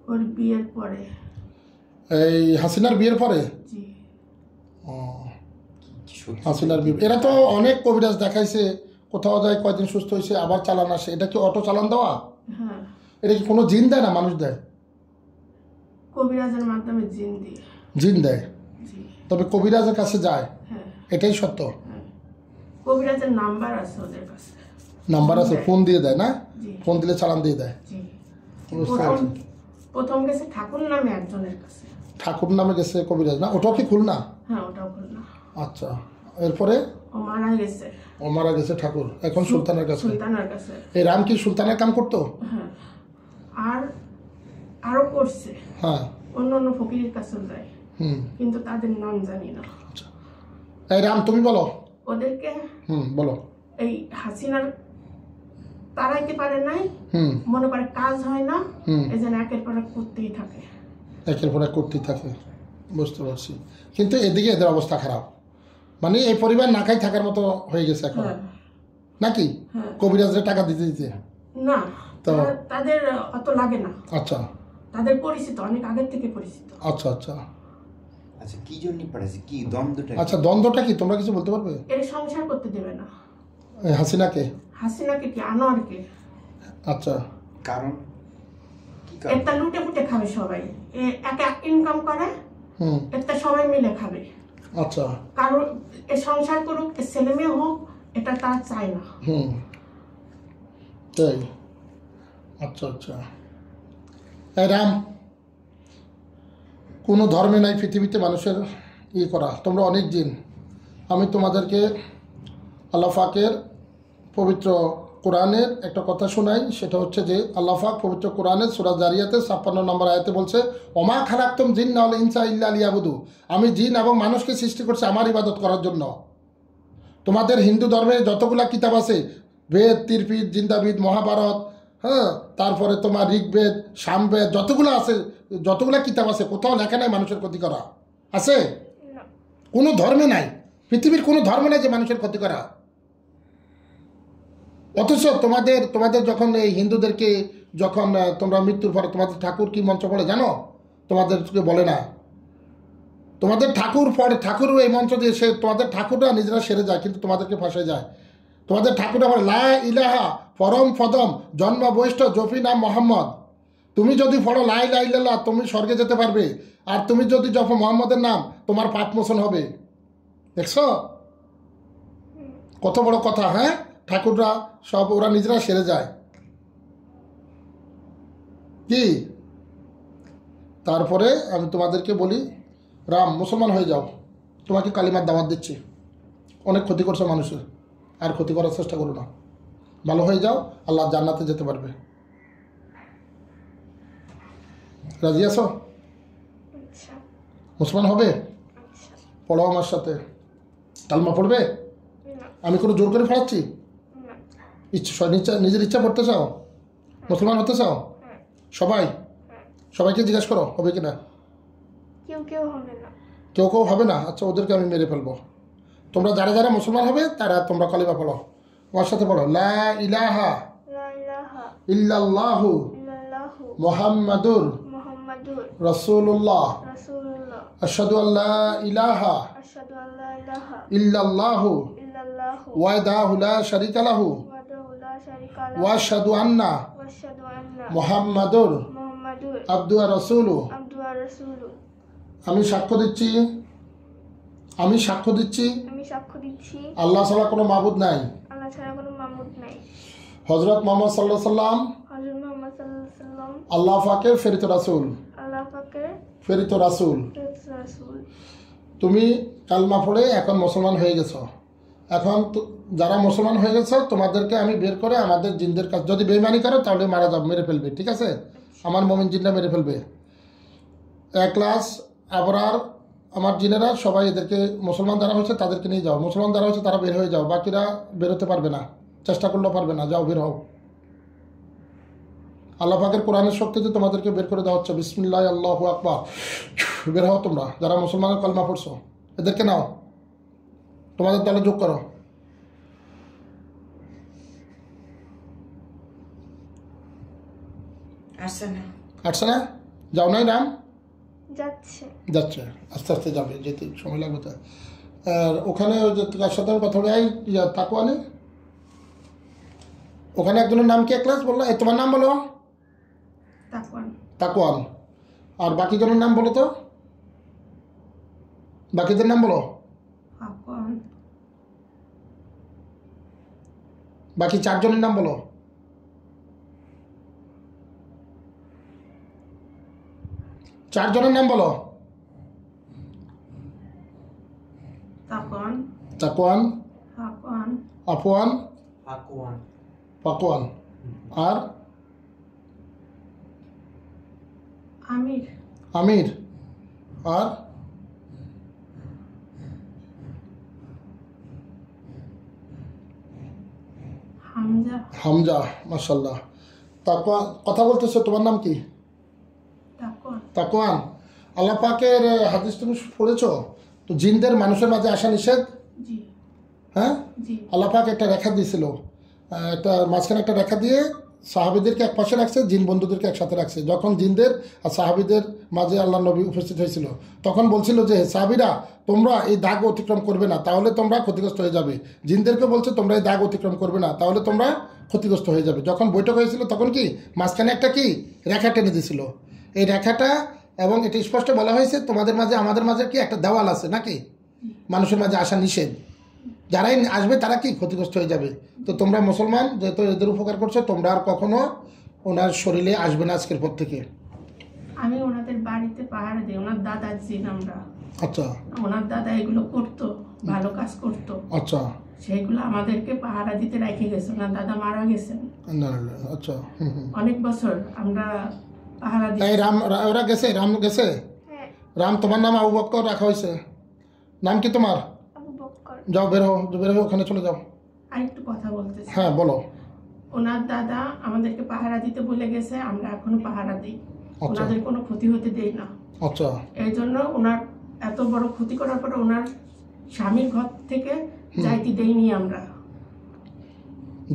S2: ওর বিয়ের পরে।
S1: এই হাসিনার বিয়ের পরে?
S2: জি।
S1: ও,
S3: সত্যি?
S1: হাসিনার বিয়ে। এরা তো অনেক কবিরাজ দেখাইছে, কোথাও যায়, কয়দিন সুস্থ হয়েছে, আবার চালান আসে। এটা কি অটো চালান দেওয়া?
S2: হ্যাঁ।
S1: এটা কি কোনো জিন দেয় না মানুষ দেয়?
S2: কবিরাজের মাধ্যমে জিন দিয়ে।
S1: জিন দেয়,
S2: জি।
S1: তবে কবিরাজের কাছে যায়,
S2: হ্যাঁ।
S1: এটাই সত্য?
S2: হ্যাঁ। কবিরাজের নাম্বার আছে ওদের কাছে।
S1: নাম্বার আছে, ফোন দিয়ে দেয় না?
S2: জি।
S1: ফোন দিলে চালান দিয়ে দেয়।
S2: জি।
S1: বুঝতে পারছি।
S2: প্রথম গেছে ঠাকুর নামে একজনের কাছে।
S1: ঠাকুর নামে গেছে কবিরাজ না? ওটাও কি খুলনা?
S2: হ্যাঁ, ওটাও খুলনা।
S1: আচ্ছা, এরপরে?
S2: ও মারা গেছে।
S1: ও মারা গেছে ঠাকুর, এখন সুলতানের কাছে।
S2: সুলতানের কাছে।
S1: এই রাম কি সুলতানের কাম করতো?
S2: হ্যাঁ। আর আরো করছে,
S1: হ্যাঁ।
S2: অন্য অন্য ফকিরের কাছে যায়,
S1: হুম।
S2: কিন্তু তাদের নাম জানি না।
S1: আচ্ছা, এই রাম তুমি বলো।
S2: ওদেরকে
S1: বলো।
S2: এই হাসিনার তাড়াইতে পারে নাই,
S1: হুম
S2: মনে করে কাজ হয় না,
S1: হুম।
S2: এই জন্য একের পর এক করতেই থাকে।
S1: একের পর এক করতেই থাকে, বুঝতে পারছি। কিন্তু এদিকে এদের অবস্থা খারাপ, মানে এই পরিবার না খাই থাকার মতো হয়ে গেছে এখন,
S2: হ্যাঁ।
S1: নাকি?
S2: হ্যাঁ।
S1: কবিরাজের টাকা দিতে দিতে।
S2: না,
S1: তো
S2: তাদের অত লাগে না,
S1: আচ্ছা
S2: তাদের পরিচিত, অনেক আগের থেকে পরিচিত।
S1: আচ্ছা আচ্ছা
S3: আচ্ছা, কি জন্য পাঠাচ্ছে, কি দ্বন্দ্বটা?
S1: আচ্ছা, দ্বন্দ্বটা কি তোমরা কিছু বলতে পারবে?
S2: এর সংসার করতে দেবে না।
S1: এই হাসিনাকে?
S2: হাসিনাকে কি, আনোয়ারকে।
S1: আচ্ছা,
S3: কারণ কি কারণ?
S2: একটা লুটে ফুটে খাবে সবাই, একা ইনকাম করে,
S1: হুম
S2: একটা সবাই মিলে খাবে।
S1: আচ্ছা
S2: কারণ এ সংসার করুক, এ ছেলে মেয়ে হোক, এটা তারা চায় না।
S1: হুম তাই, আচ্ছা আচ্ছা। এই রাম, কোনো ধর্মে নাই পৃথিবীতে মানুষের করা, তোমরা অনেক জিন। আমি তোমাদেরকে আল্লাহ পাকের পবিত্র কোরআনের একটা কথা শোনাই, সেটা হচ্ছে যে আল্লাহ পাক পবিত্র কোরআনের সূরা জারিয়াতে 56 নম্বর আয়াতে বলছে, ওমা খালাকতুম জিন্না ওয়াল ইনসা ইল্লা লিয়াবুদু, আমি জিন এবং মানুষকে সৃষ্টি করছি আমার ইবাদত করার জন্য। তোমাদের হিন্দু ধর্মে যতগুলা কিতাব আছে, বেদ, ত্রিপিট, জিন্দাবিদ, মহাভারত, হ্যাঁ, তারপরে তোমার ঋগ্বেদ, সামবেদ, যতগুলা কিতাব আছে, কোথাও লেখা নাই মানুষের ক্ষতি করা আছে?
S5: না।
S1: কোনো ধর্মে নাই, পৃথিবীর কোনো ধর্মে নাই যে মানুষের ক্ষতি করা। অথচ তোমাদের যখন এই হিন্দুদেরকে যখন তোমরা মৃত্যুর পরে তোমাদের ঠাকুর কি মন্ত্র পড়ে জানো? তোমাদেরকে বলে না। তোমাদের ঠাকুর এই মন্ত্র দিয়ে তোমাদের ঠাকুররা নিজেরা সেরে যায়, কিন্তু তোমাদেরকে ফাঁসে যায়। তোমাদের ঠাকুররা বলে লা ইলাহা পরম পদম জন্ম বৈষ্ঠ জফি নাম মোহাম্মদ। তুমি যদি পড়ো লা ইলাহা ইল্লাল্লাহ, তুমি স্বর্গে যেতে পারবে। আর তুমি যদি জপো মোহাম্মদের নাম, তোমার পাপ মোচন হবে। দেখছো কত বড় কথা? হ্যাঁ, ঠাকুররা সব ওরা নিজেরা সেরে যায় কি? তারপরে আমি তোমাদেরকে বলি, রাম মুসলমান হয়ে যাও, তোমাকে কালিমার দাওয়াত দিচ্ছি। অনেক ক্ষতি করছো মানুষের, আর ক্ষতি করার চেষ্টা করো না। ভালো হয়ে যাও, আল্লাহ জান্নাতে যেতে পারবে। রাজি আছো?
S5: আচ্ছা
S1: মুসলমান হবে?
S5: আচ্ছা।
S1: পড়ো আমার সাথে, কালমা পড়বে।
S5: না
S1: আমি কোনো জোর করে পড়াচ্ছি?
S5: না।
S1: নিজের ইচ্ছা পড়তে চাও? মুসলমান হতে চাও?
S5: হ্যাঁ
S1: সবাই?
S5: হ্যাঁ।
S1: সবাইকে জিজ্ঞেস করো হবে কিনা।
S5: কেউ হবে না।
S1: কেউ হবে না? আচ্ছা, ওদেরকে আমি মেরে ফেলবো। তোমরা যারা মুসলমান হবে তারা তোমরা কালিমা পড়ো, আমার সাথে পড়ো। লা ইলাহা
S5: লা ইলাহা
S1: ইল্লাল্লাহু
S5: ইল্লাল্লাহু
S1: মুহাম্মাদুর
S5: মুহাম্মাদুর
S1: রাসূলুল্লাহ
S5: রাসূলুল্লাহ
S1: আশহাদু আল্লা ইলাহা
S5: আশহাদু আল্লা ইলাহা
S1: ইল্লাল্লাহু
S5: ইল্লাল্লাহু
S1: ওয়াহদাহু লা শারীকা লাহু
S5: ওয়াহদাহু লা শারীকা লাহু
S1: ওয়া আশহাদু আন্না
S5: ওয়াশহাদু আন্না
S1: মুহাম্মাদুর
S5: মুহাম্মাদুর
S1: আবদুহু ওয়া রাসূলুহু।
S5: আবদুহু ওয়া রাসূলুহু।
S1: আমি সাক্ষ্য দিচ্ছি
S5: আমি সাক্ষ্য দিচ্ছি
S1: আল্লাহ ছাড়া কোনো মাবুদ নাই,
S5: আল্লাহ ছাড়া কোনো মাবুদ নাই,
S1: হযরত মুহাম্মদ সাল্লাল্লাহু আলাইহি সাল্লাম
S5: হযরত মুহাম্মদ সাল্লাল্লাহু আলাইহি সাল্লাম
S1: আল্লাহ পাকের প্রেরিত রাসূল।
S5: আল্লাহ পাকের
S1: প্রেরিত রাসূল।
S5: রাসূল।
S1: তুমি কালমা পড়ে এখন মুসলমান হয়ে গেছো। এখন যারা মুসলমান হয়ে গেছো তোমাদেরকে আমি বের করে আমাদের জিনদের কাছে, যদি বেঈমানি করো তাহলে মারা যাবে, মেরে ফেলবে, ঠিক আছে? আমার মুমিন জিনরা মেরে ফেলবে। ক্লাস আবরার আমার জিনেরা সবাই এদেরকে মুসলমান যারা হয়েছে তাদেরকে নিয়ে যাও। মুসলমান যারা হয়েছে তারা বের হয়ে যাও, বাকিরা বেরোতে পারবে না, চেষ্টা করলেও পারবে না। যাও, বের হও। আল্লাহ পাকের কোরআনের শক্তিতে তোমাদেরকে বের করে দেওয়া হচ্ছে। বিসমিল্লাহ আল্লাহু আকবার। বের হও তোমরা যারা মুসলমানের কলমা পড়ছো, এদেরকে নাও, তোমাদের দলে যোগ করো। আসছে না? যাও নাই নাম যাচ্ছে, আস্তে আস্তে যাবে, যেতে সময় লাগবে। তো আর ওখানে ওই যে তার সাথে কথা বলে তাকুয়ানে, ওখানে একজনের নাম কি ক্লাস বললো? তোমার নাম বলো। তাকুয়ান। আর বাকিজনের নাম বলো তো, বাকিদের নাম বলো। বাকি চারজনের নাম বলো। চারজনের নাম বলো। তাকুয়ান, আফওয়ান, পাকুয়ান, আর আমির, আর হামজা। মাশাআল্লাহ। তাকুয়া কথা বলতেছো, তোমার নাম কি? তাকুয়ান। আল্লাহ পাকের হাদিস তুমি পড়েছো তো, জিনদের মানুষের মাঝে আসা নিষেধ। হ্যাঁ, আল্লাহ পাক একটা রেখা দিয়েছিল, একটা মাঝখানে একটা রেখা দিয়ে সাহাবীদেরকে এক পাশে রাখছে, জিন বন্ধুদেরকে একসাথে রাখছে। যখন জিনদের আর সাহাবীদের মাঝে আল্লাহ নবী উপস্থিত হয়েছিল, তখন বলছিল যে সাহাবীরা তোমরা এই দাগ অতিক্রম করবে না, তাহলে তোমরা ক্ষতিগ্রস্ত হয়ে যাবে। জিনদেরকে বলছে তোমরা এই দাগ অতিক্রম করবে না, তাহলে তোমরা ক্ষতিগ্রস্ত হয়ে যাবে। যখন বৈঠক হয়েছিল তখন কি মাঝখানে একটা কি রেখা টেনে দিয়েছিল। এই রেখাটা, এবং এটা স্পষ্ট বলা হয়েছে তোমাদের মাঝে আমাদের মাঝে কি একটা দেওয়াল আছে নাকি, মানুষের মাঝে আসা নিষেধ, যারাই আসবে তারা কি ক্ষতিগ্রস্ত হয়ে যাবে। তো তোমরা মুসলমান যেহেতু এদের উপকার করছো, তোমরা আর কখনো ওনার শরীরে আসবে না আজকের পর থেকে।
S2: আমি ওনাদের বাড়িতে পাহারা দিই, ওনার দাদা জিন আমরা।
S1: আচ্ছা,
S2: ওনার দাদা এগুলো করতো, ভালো কাজ করতো।
S1: আচ্ছা,
S2: সেগুলো আমাদেরকে পাহারা দিতে রেখে গেছে। ওনার দাদা মারা গেছেন।
S1: আচ্ছা,
S2: অনেক বছর আমরা পাহারা দিই।
S1: এই রাম ওরা গেছে, রাম গেছে। রাম তোমার নাম আবু বকর রাখা হয়েছে। নাম কি তোমার?
S5: আবু বকর।
S1: যাও, বের হও, বের হও, ওখানে চলে যাও।
S2: আরেকটু কথা বলতেছি।
S1: হ্যাঁ বলো।
S2: ওনার দাদা আমাদেরকে পাহারা দিতে বলে গেছে, আমরা এখনো পাহারা দিই, ওনাদের কোনো ক্ষতি হতে দেই না।
S1: আচ্ছা,
S2: এই জন্য ওনার এত বড় ক্ষতি করার পরে ওনার স্বামীর ঘর থেকে যাইতে দেইনি আমরা।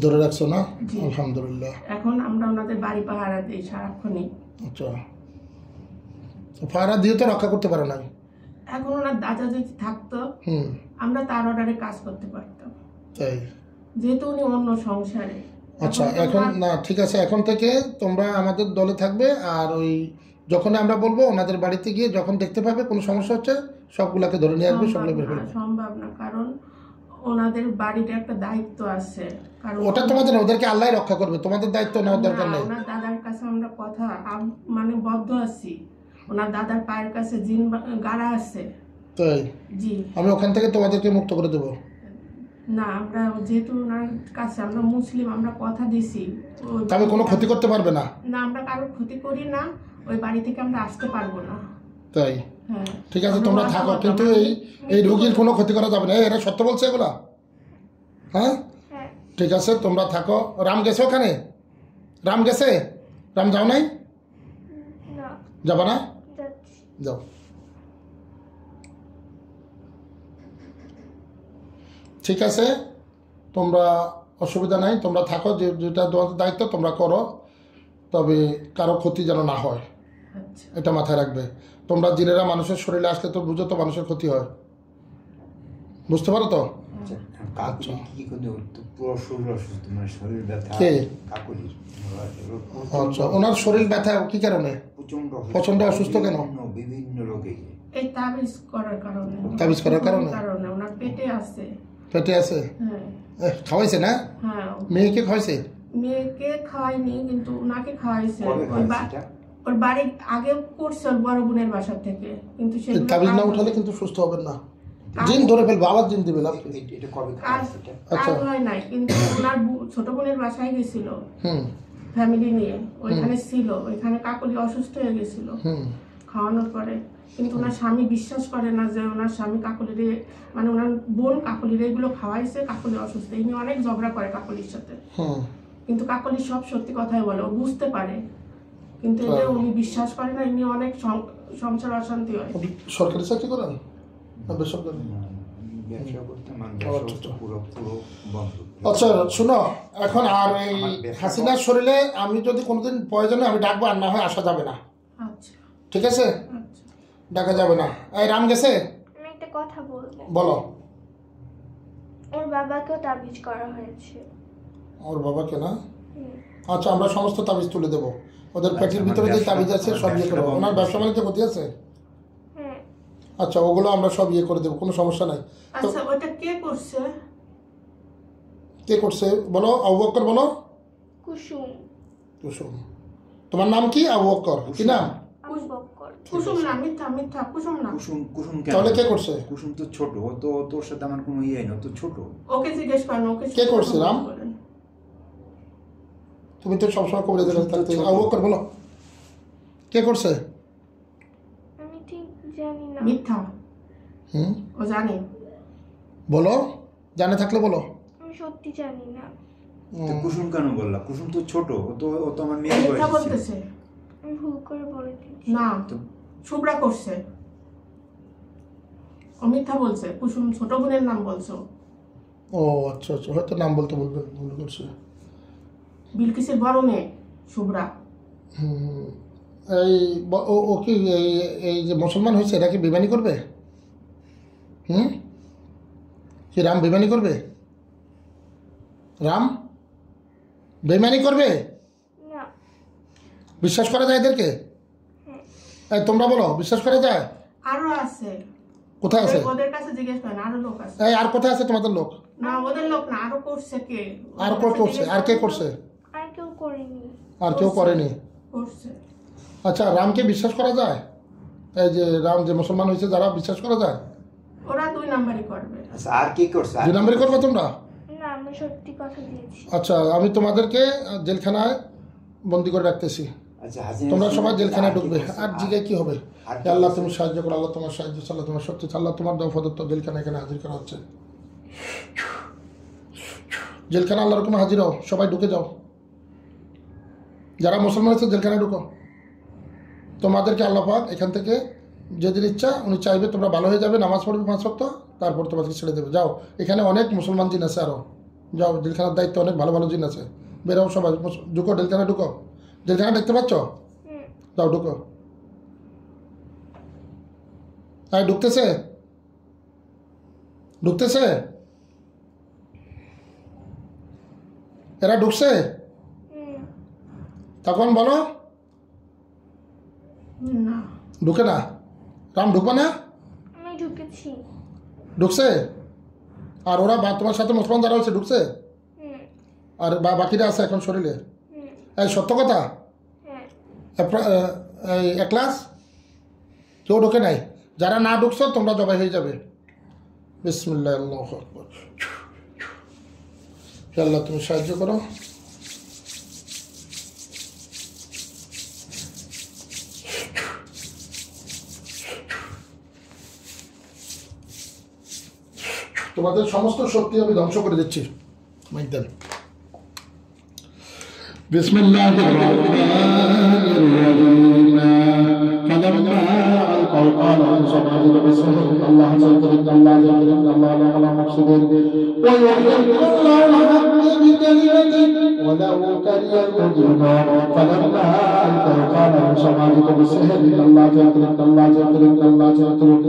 S1: ধরে রাখছো না?
S2: জি।
S1: আলহামদুলিল্লাহ।
S2: এখন আমরা ওনাদের বাড়ি পাহারা দিই সারাক্ষণই।
S1: আচ্ছা, পাহারা দিয়ে তো রক্ষা করতে পারো না।
S2: এখন ওনার দাদা যদি থাকতো
S1: হুম,
S2: আমরা তার অর্ডারে কাজ করতে পারতাম,
S1: তাই।
S2: যেহেতু উনি অন্য সংসারে।
S1: আচ্ছা, এখন না, ঠিক আছে, এখন থেকে তোমরা আমাদের দলে থাকবে, আর ওই যখন আমরা বলবো ওনাদের বাড়িতে গিয়ে যখন দেখতে পাবে কোনো সমস্যা হচ্ছে সবগুলাকে ধরে নিয়ে আসবে, সবগুলো বের করবে।
S2: সম্ভব না, কারণ ওনাদের বাড়িতে একটা দায়িত্ব আছে। কারণ
S1: ওটা তোমাদের না, ওদেরকে আল্লাহ রক্ষা করবে, তোমাদের দায়িত্ব নেওয়ার দরকার নেই।
S2: ওনার দাদার কাছে আমরা কথা মানে বদ্ধ আছি, ওনার দাদার পায়ের কাছে জিন গাড়া আছে।
S1: তাই
S2: জি,
S1: আমি ওখান থেকে তোমাদেরকে মুক্ত করে দেবো।
S2: না আমরা যেহেতু ওনার কাছে আমরা মুসলিম, আমরা কথা দিছি
S1: তবে কোনো ক্ষতি করতে পারবে না।
S2: না, আমরা কারোর ক্ষতি করি না, ওই বাড়ি থেকে আমরা আসতে পারবো না।
S1: তাই
S2: হ্যাঁ,
S1: ঠিক আছে, তোমরা থাকো, কিন্তু এই রোগীর কোনো ক্ষতি করা যাবে না। এরা সত্য বলছে এগুলা? হ্যাঁ,
S5: হ্যাঁ।
S1: ঠিক আছে, তোমরা থাকো। রাম গেছে ওখানে? রাম গেছে? রাম যাও নাই?
S5: না,
S1: যাবা না?
S5: যাচ্ছি।
S1: যাও। ঠিক আছে, তোমরা অসুবিধা নাই, তোমরা থাকো, যেটা তোমাদের দায়িত্ব তোমরা করো, তবে কারো ক্ষতি যেন না হয়,
S2: আচ্ছা।
S1: এটা মাথায় রাখবে। তোমরা জিনেরা মানুষের শরীরে আসলে তো বুঝো তো মানুষের ক্ষতি হয়, বুঝতে পারো তো?
S3: কাকুলি কি করতে পুরো শরীর অসুস্থ, মানে শরীর ব্যথা।
S1: কে?
S3: কাকুলির।
S1: আচ্ছা, ওনার শরীর ব্যথা কি কারণে? প্রচণ্ড অসুস্থ কেন?
S3: বিভিন্ন রোগে।
S2: এই তাবিজ করার কারণে।
S1: তাবিজ করার কারণে?
S2: ওনার পেটে আছে।
S1: পেটে আছে?
S2: হ্যাঁ।
S1: খাওয়াইছে না?
S2: হ্যাঁ,
S1: মেয়েকে খাওয়াইছে?
S2: মেয়েকে খাওয়াইনি, কিন্তু ওনাকে খাওয়াইছে।
S3: কবে খাওয়াইছে?
S2: ওর বাড়ি আগে করছে ওর বড় বোনের বাসা থেকে, কিন্তু সে
S1: তাবিজ না উঠালে কিন্তু সুস্থ হবেন না, জিন ধরে ফেলবে, আবার জিন দিবে।
S3: এটা কবে খাওয়াইছে?
S2: কাজ হয় নাই, কিন্তু ওনার ছোট বোনের বাসায় গেছিল
S1: হুম
S2: ফ্যামিলি নিয়ে, ওইখানে ছিল, ওইখানে কাকলি অসুস্থ হয়ে গেছিল
S1: হুম
S2: খাওয়ানোর পরে। কিন্তু ওনার স্বামী বিশ্বাস করে না যে ওনার স্বামী কাকলিরে, মানে ওনার বোন কাকলিরে এগুলো খাওয়াইছে, কাকলি অসুস্থ। ইনি অনেক ঝগড়া করে কাকলির সাথে,
S1: হুম
S2: কিন্তু কাকলি সব সত্যি কথাই বলে, ও বুঝতে পারে, কিন্তু এটা উনি বিশ্বাস করে না। ইনি অনেক সংসার অশান্তি হয়।
S1: সরকারি চাকরি করেন না বেসরকারি?
S3: ব্যবসা করতে পুরো বন্ধ।
S1: আচ্ছা শোনো, এখন আর এই হাসিনার শরীরে আমি যদি কোনোদিন প্রয়োজনে আমি ডাকবো, আর না হয় আসা যাবে না,
S2: আচ্ছা
S1: ঠিক আছে?
S2: আচ্ছা।
S1: ডাকা যাবে না। এই রাম গেছে?
S5: আমি একটা কথা বলবো।
S1: বলো।
S5: ওর বাবাকেও তাবিজ করা হয়েছে।
S1: ওর বাবাকে না?
S5: হুম।
S1: আচ্ছা, আমরা সমস্ত তাবিজ তুলে দেবো, ওদের পেটের ভিতরে যে তাবিজ আছে সব ইয়ে করবো। ওনার ব্যবসা বাণিজ্য ক্ষতি আছে?
S5: হ্যাঁ।
S1: আচ্ছা, ওগুলো আমরা সব ইয়ে করে দেবো, কোনো সমস্যা নাই। তো
S2: আচ্ছা, ওটা কে করছে?
S1: কে করছে বলো? আবু বকর বলো।
S5: কুসুম।
S1: কুসুম। তোমার নাম কি? আবু বকর কি নাম?
S5: আবু বকর।
S2: কুসুম না, মিথ্যা মিথ্যা, কুসুম না।
S3: কুসুম কেন?
S1: তাহলে কে করছে?
S3: কুসুম তো ছোট, ও তো তোর সাথে আমার কোনো ইয়ে না, তো ছোট।
S2: ওকে জিজ্ঞেস করেন, ওকে
S1: কে করছে রাম? তুমি তো সবসময় কবরে থাকতে। আবু বকর বলো, কে করছে?
S5: আমি ঠিক জানি না।
S2: মিথ্যা,
S1: হুম
S2: ও জানে।
S1: বলো, জানে থাকলে বলো।
S5: আমি সত্যি জানি না।
S3: তো কুসুম কেন বললা? কুসুম তো ছোট, ও তো আমার মেয়ে
S2: মিথ্যা
S3: বয়সী ছিল।
S2: বলতেছে।
S5: আমি ভুল করে বলে দিচ্ছি।
S2: না, শুভ্রা করছে। ও মিথ্যা বলছে, কুসুম ছোট বোনের নাম বলছো।
S1: ও আচ্ছা আচ্ছা, হয়তো নাম বলতে বলবে, ভুল করছে।
S2: বিলকিসের বড় মেয়ে শুভ্রা।
S1: হুম, এই ও কি এই যে মুসলমান হয়েছে, এরা কি বেইমানি করবে? হুম, কি রাম বেইমানি করবে? রাম বেইমানি করবে?
S5: না।
S1: বিশ্বাস করা যায় এদেরকে? এই তোমরা বলো, বিশ্বাস করা যায়?
S2: আরো আছে।
S1: কোথায় আছে?
S2: ওদের কাছে জিজ্ঞেস করেন, আরো লোক আছে।
S1: এই আর কোথায় আছে তোমাদের লোক?
S2: না, ওদের লোক না, আরো করছে কে?
S1: আর কে করছে? আর কে করছে?
S5: আর কেউ করেনি।
S1: আর কেউ করেনি?
S2: করছে।
S1: আচ্ছা, রামকে বিশ্বাস করা যায়? এই যে রাম যে মুসলমান হয়েছে, যারা বিশ্বাস করা যায়?
S2: ওরা 2 নাম্বারই করবে।
S3: আচ্ছা, আর কি করছে?
S1: 2 নম্বরই করবে তোমরা?
S5: না, আমি সত্যি কথা দিয়েছি।
S1: আচ্ছা, আমি তোমাদেরকে জেলখানায় বন্দি করে রাখতেছি,
S3: আচ্ছা, হাসিনা
S1: তোমরা সবাই
S3: আর
S1: জেলখানায়
S3: কি
S1: ঢুকবে।
S3: করছে?
S1: আর জিজ্ঞাসা কি হবে?
S3: আর কি
S1: আল্লাহ
S3: করছে?
S1: তুমি সাহায্য করো, আল্লাহ তোমার সাহায্য, আল্লাহ তোমার শক্তি, আল্লাহ তোমার দফদত্ত জেলখানা এখানে হাজির করা হচ্ছে। জেলখানা আল্লাহর হুকুমে হাজির হও, সবাই ঢুকে যাও। যারা মুসলমান আছে জেলখানায় ঢুকো। তোমাদেরকে আল্লাহ পাক এখান থেকে যেদিন ইচ্ছা উনি চাইবে তোমরা ভালো হয়ে যাবে, নামাজ পড়বে 5 ওয়াক্ত, তারপর তোমাদেরকে ছেড়ে দেবে। যাও, এখানে অনেক মুসলমান জিন আছে আরও, যাও, জেলখানার দায়িত্ব অনেক ভালো ভালো জিন আছে। বেরো সবাই, ঢুকো জেলখানায় ঢুকো। জেলখানা দেখতে পাচ্ছ? যাও ঢুকো। হ্যাঁ ঢুকতেছে, ঢুকতেছে, এরা ঢুকছে? তখন বলো
S2: না,
S1: ঢুকে না। রাম ঢুকবে না?
S5: আমি ঢুকেছি।
S1: ঢুকছে? আর ওরা তোমার সাথে মুসলমান যারা হয়েছে ঢুকছে? আর বাকিরা আছে এখন শরীরে? এই সত্য কথা, এই একলাস কেউ ঢুকে নাই। যারা না ঢুকছো তোমরা জবাই হয়ে যাবে। বিসমিল্লাহ, আল্লাহু আকবার। আল্লাহ তুমি সাহায্য করো। তোমাদের সমস্ত শক্তি আমি ধ্বংস করে দিচ্ছি। মাইকদান বিসমিল্লাহির রহমানির রহিম। ফালাম্মা আলকাউ ক্বালা সামাদু বিসমিল্লাহি আল্লাহ যাকরিন আল্লাহ যাকরিন আল্লাহ লা ইলাহা মুফসিদিন ওয়া ইয়াকুল্লাহু হাক্কা বিকালিমাতিন ওয়া লাউ কারিয়াল মুজরিমুন। ফালাম্মা আলকাউ ক্বালা সামাদু বিসমিল্লাহি আল্লাহ যাকরিন আল্লাহ যাকরিন আল্লাহ যাকরিন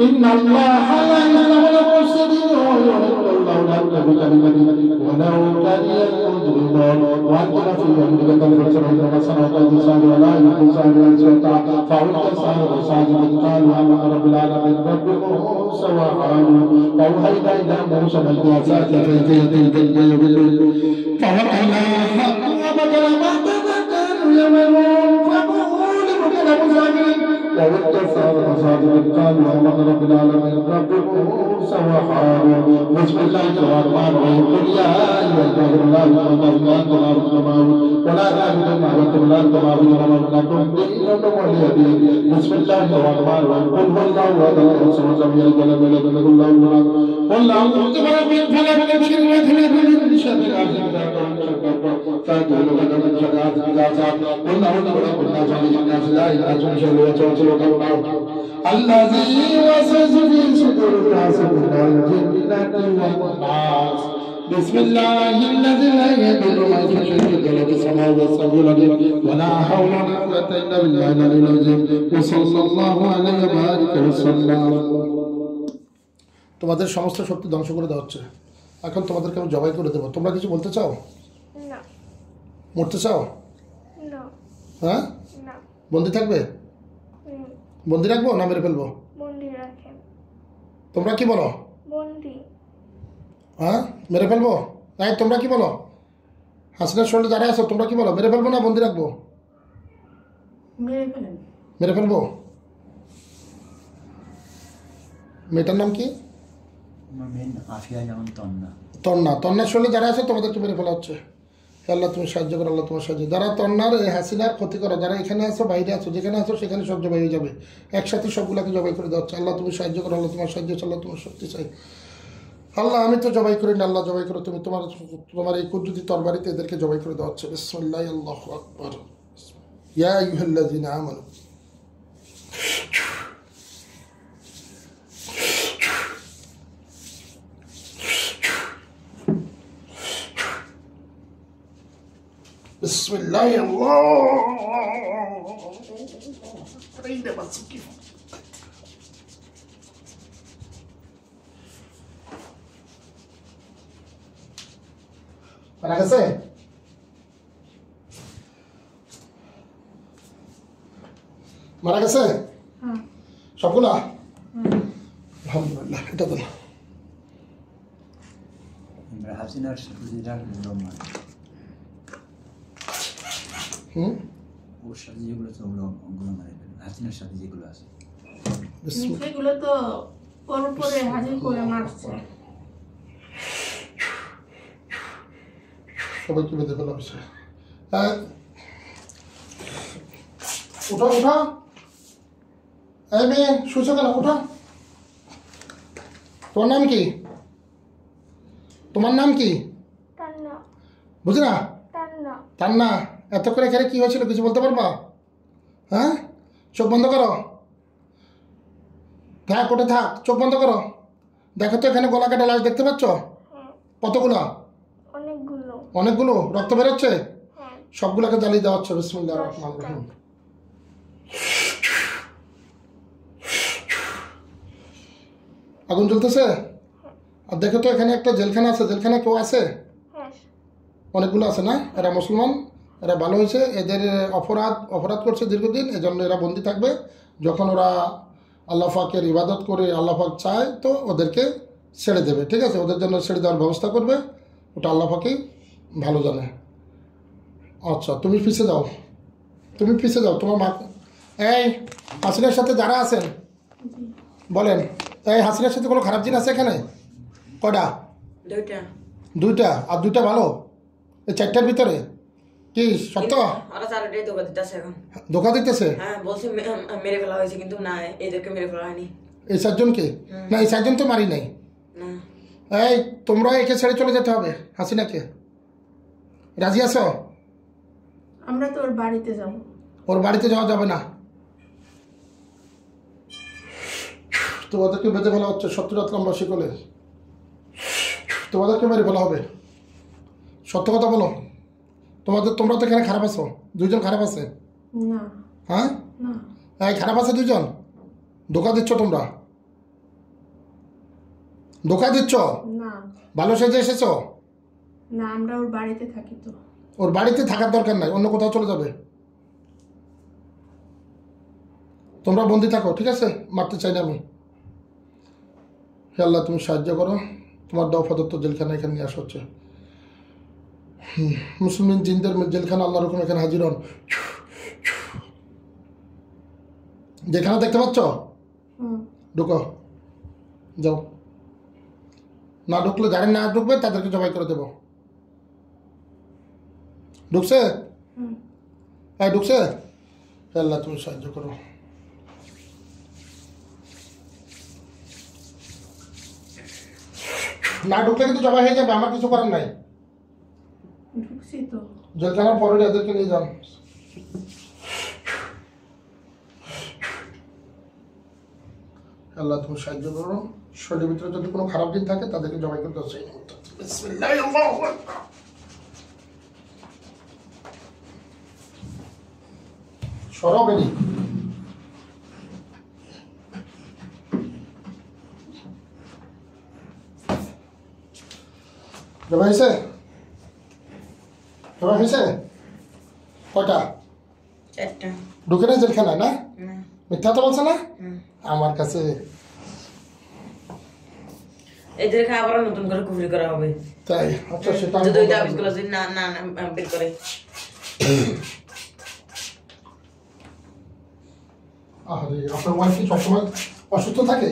S1: ইন্নাল্লাহা লা ইলাহা মুফসিদিন ওয়া ইয়াকুল্লাহু হাক্কা বিকালিমাতিন ওয়া লাউ কারিয়াল মুজরিমুন। وأنزل في أمرك كلمة حسنة وقيد سعد ولا يكون سعد والسلطة فأولئك السعد والساجد قالوا آمنا رب العالمين رب موسى وهارون وأوحينا إلى موسى الجازات فإذا الجنة يضل فوقعنا حقا وبدل ما كانوا يعملون فقولوا لمكن مساجد وود السعد والساجد قالوا آمنا رب العالمين رب موسى وهارون بسم الله الرحمن الرحيم قل يا أيها الكافرون لا ولا تعبد ما عبدتم لا تعبدون ما لكم دينكم ولي دين. بسم الله الرحمن الرحيم قل هو الله احد الله الصمد لم يلد ولم يولد ولم يكن له كفوا احد. قل اعوذ برب الفلق من شر ما خلق من شر غاسق اذا وقب فاتوا من شر حاسد اذا حسد. قل اعوذ برب الناس مالك الناس لا اله الا هو شر الوسواس الخناس الذي يوسوس في صدور الناس من الجنة والناس. بسم الله الذي لا يضر مع اسمه شيء في السماوات والارض ولا حول ولا قوة الا بالله العلي العظيم وصلى الله عليه وبارك وسلم. তোমাদের সমস্ত শক্তি ধ্বংস করে দেওয়া হচ্ছে। এখন তোমাদেরকে আমি জবাই করে দেবো। তোমরা কিছু বলতে চাও?
S5: না।
S1: মরতে চাও?
S5: না।
S1: হ্যাঁ,
S5: না।
S1: বন্দি থাকবে? বন্দি রাখবো না মেরে ফেলবো?
S5: বন্দি রাখেন।
S1: তোমরা কি বলো?
S5: বন্দি।
S1: হ্যাঁ, মেরে ফেলবো? তাই তোমরা কি বলো? হাসিনার শরীরে যারা আছো তোমরা কি বলো? মেরে ফেলবো না বন্দি রাখবো?
S2: মেরে ফেলেন।
S1: মেরে ফেলবো। মেয়েটার নাম কি? তন্না। তন্নার শরীরে যারা আছে তোমাদেরকে মেরে ফেলা হচ্ছে। আল্লাহ তুমি সাহায্য করো, আল্লাহ তোমার সাহায্য। যারা তন্নার এই হাসিনার ক্ষতি করো, যারা এখানে আছো বাইরে আছো, যেখানে আছো সেখানে সব জবাই হয়ে যাবে। একসাথে সবগুলাকে জবাই করে দেওয়া হচ্ছে। আল্লাহ তুমি সাহায্য করো, আল্লাহ তোমার সাহায্য, আল্লাহ তোমার শক্তি চাই। আল্লাহ আমি তো জবাই করি না, আল্লাহ জবাই করো তুমি। তোমার এই কুদরতি তরবারিতে এদেরকে জবাই করে দেওয়া হচ্ছে। বিসমিল্লাহ, আল্লাহু আকবার। ইয়া আইয়ুহাল্লাযীনা আমানু বিসমিল্লাহ মারা গেছে? মারা গেছে সবগুলা? আলহামদুলিল্লাহ। এটা তো
S3: হাসিনার ওর সাথে যেগুলো আছে ওগুলো মারে ফেলবে। হাসিনার সাথে যেগুলো আছে
S2: সেগুলো তো ওর উপরে হাজির করে মারছে।
S1: সবাইকে বেঁধে ফেলা হয়েছে। উঠো উঠো, এই মেয়ে শুয়েছো কেন? উঠো। তোমার নাম কি? তোমার নাম কি?
S5: তান্না।
S1: বুঝি না।
S5: তান্না।
S1: তান্না, এত করে এখানে কি হয়েছিল কিছু বলতে পারবা? হ্যাঁ, চোখ বন্ধ করো। থাক, ওটা থাক, চোখ বন্ধ করো। দেখো তো এখানে গলা কাটা লাশ দেখতে পাচ্ছ?
S5: হ্যাঁ।
S1: কতগুলো?
S5: অনেকগুলো।
S1: অনেকগুলো রক্ত বেরোচ্ছে।
S5: হ্যাঁ।
S1: সবগুলোকে জ্বালিয়ে দেওয়া হচ্ছে। বিসমিল্লাহির রহমানির রহিম। আগুন জ্বলতেছে। আর দেখো তো এখানে একটা জেলখানা আছে, জেলখানা কেউ আছে?
S5: হ্যাঁ।
S1: অনেকগুলো আছে না? এরা মুসলমান, এরা ভালো হয়েছে, এদের অপরাধ করছে দীর্ঘদিন, এজন্য এরা বন্দি থাকবে। যখন ওরা আল্লাহ পাকের ইবাদত করে আল্লাহ পাক চায় তো ওদেরকে ছেড়ে দেবে, ঠিক আছে? ওদের জন্য ছেড়ে দেওয়ার ব্যবস্থা করবে, ওটা আল্লাহ পাকই ভালো জানে। আচ্ছা, তুমি পিছিয়ে যাও, তুমি পিছিয়ে যাও। তোমার মা, এই হাসিনার সাথে যারা আছেন বলেন, এই হাসিনার সাথে কোনো খারাপ জিনিস আছে এখানে? কয়টা? দুইটা। আর দুইটা ভালো? এই চারটার ভিতরে কি সত্য?
S4: ওরা চারটাই ধোকা দিতেছে এখন।
S1: ধোকা দিতেছে?
S4: হ্যাঁ, বলছে মেরে ফেলা হয়েছে, কিন্তু না, এদেরকে মেরে ফেলা হয়নি।
S1: এই চারজনকে? না, এই চারজন তো মারি নাই।
S4: না।
S1: এই তোমরা একে ছেড়ে চলে যেতে হবে হাসিনাকে। রাজি আছো?
S2: আমরা তো ওর বাড়িতে যাব।
S1: ওর বাড়িতে যাওয়া যাবে না। তোমাদেরকে বেঁধে ফেলা হচ্ছে 70 রাত লম্বা শিকলে। তোমাদেরকে মেরে ফেলা হবে। সত্য কথা বলো। তোমরা তো এখানে খারাপ আছো, দুইজন খারাপ আছে।
S2: না।
S1: হ্যাঁ,
S2: না।
S1: এই খারাপ আছে দুইজন। ধোকা দিচ্ছ তোমরা, ধোকা দিচ্ছ।
S2: না।
S1: ভালো সেজে এসেছো।
S2: না, আমরা ওর বাড়িতে থাকি তো।
S1: ওর বাড়িতে থাকার দরকার নাই, অন্য কোথাও চলে যাবে। তোমরা বন্দি থাকো, ঠিক আছে? মারতে চাই না আমি। হে আল্লাহ, তুমি সাহায্য করো। তোমার দাও প্রদত্ত জেলখানা এখানে নিয়ে আসা হচ্ছে। মুসলিম জিনদের জেলখানা আল্লাহর হুকুমে এখানে হাজির হন। যেখানে দেখতে পাচ্ছ, ঢুকো, যাও। না ঢুকলে, যারা না ঢুকবে তাদেরকে জবাই করে দেব। ঢুকছে? হ্যাঁ, ঢুকছে। হে আল্লাহ, তুমি সাহায্য করো। না ঢুকলে কিন্তু জবাই হয়ে যাবে, আমার কিছু করার নাই।
S2: ঢুকছি তো।
S1: জেলখানার পরে এদেরকে নিয়ে যান। আল্লাহ, তুমি সাহায্য করো। শরীরের ভিতরে যদি কোনো খারাপ দিন থাকে তাদেরকে জবাই করতে হচ্ছে। সরব এরি জবাই হয়েছে? জবাই হয়েছে? কয়টা?
S4: চারটা।
S1: ঢুকে না জেলখানায়? না, মিথ্যা তো বলছে না আমার কাছে।
S4: এদেরকে আবার নতুন করে কুফরি করা হবে।
S1: তাই? আচ্ছা, সেটা
S4: যদি ওই দাবিগুলো যদি না না বের করে।
S1: আরে, আপনার ওয়াইফ কি সবসময় অসুস্থ থাকে?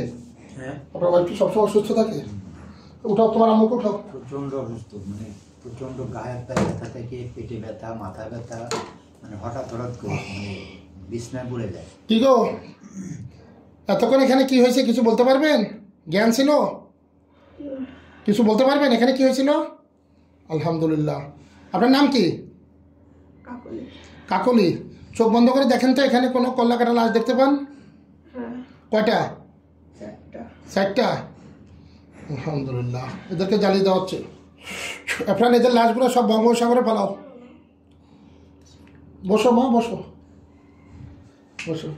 S3: হ্যাঁ,
S1: আপনার ওয়াইফ কি সবসময় অসুস্থ থাকে? উঠাও, তোমার আম্মুকে উঠাও।
S3: প্রচণ্ড অসুস্থ, মানে প্রচণ্ড গায়ের ব্যথা থেকে পেটে ব্যথা, মাথা ব্যথা, মানে হঠাৎ করে মানে বিছনায় পড়ে যায়।
S1: কি গো, এতক্ষণ এখানে কি হয়েছে কিছু বলতে পারবেন? জ্ঞান ছিল? কিছু বলতে পারবেন এখানে কি হয়েছিল? আলহামদুলিল্লাহ। আপনার নাম কি?
S2: কাকুলি।
S1: কাকলি। চোখ বন্ধ করে দেখেন তো এখানে কোনো কল্লা কাটা লাশ দেখতে পান?
S2: হ্যাঁ।
S1: কয়টা?
S2: চারটা।
S1: 4টা। আলহামদুলিল্লাহ। এদেরকে জ্বালিয়ে দেওয়া হচ্ছে। আপনার এদের লাশগুলো সব বঙ্গোপসাগরে ফেলাও। বসো মা, বসো বসো।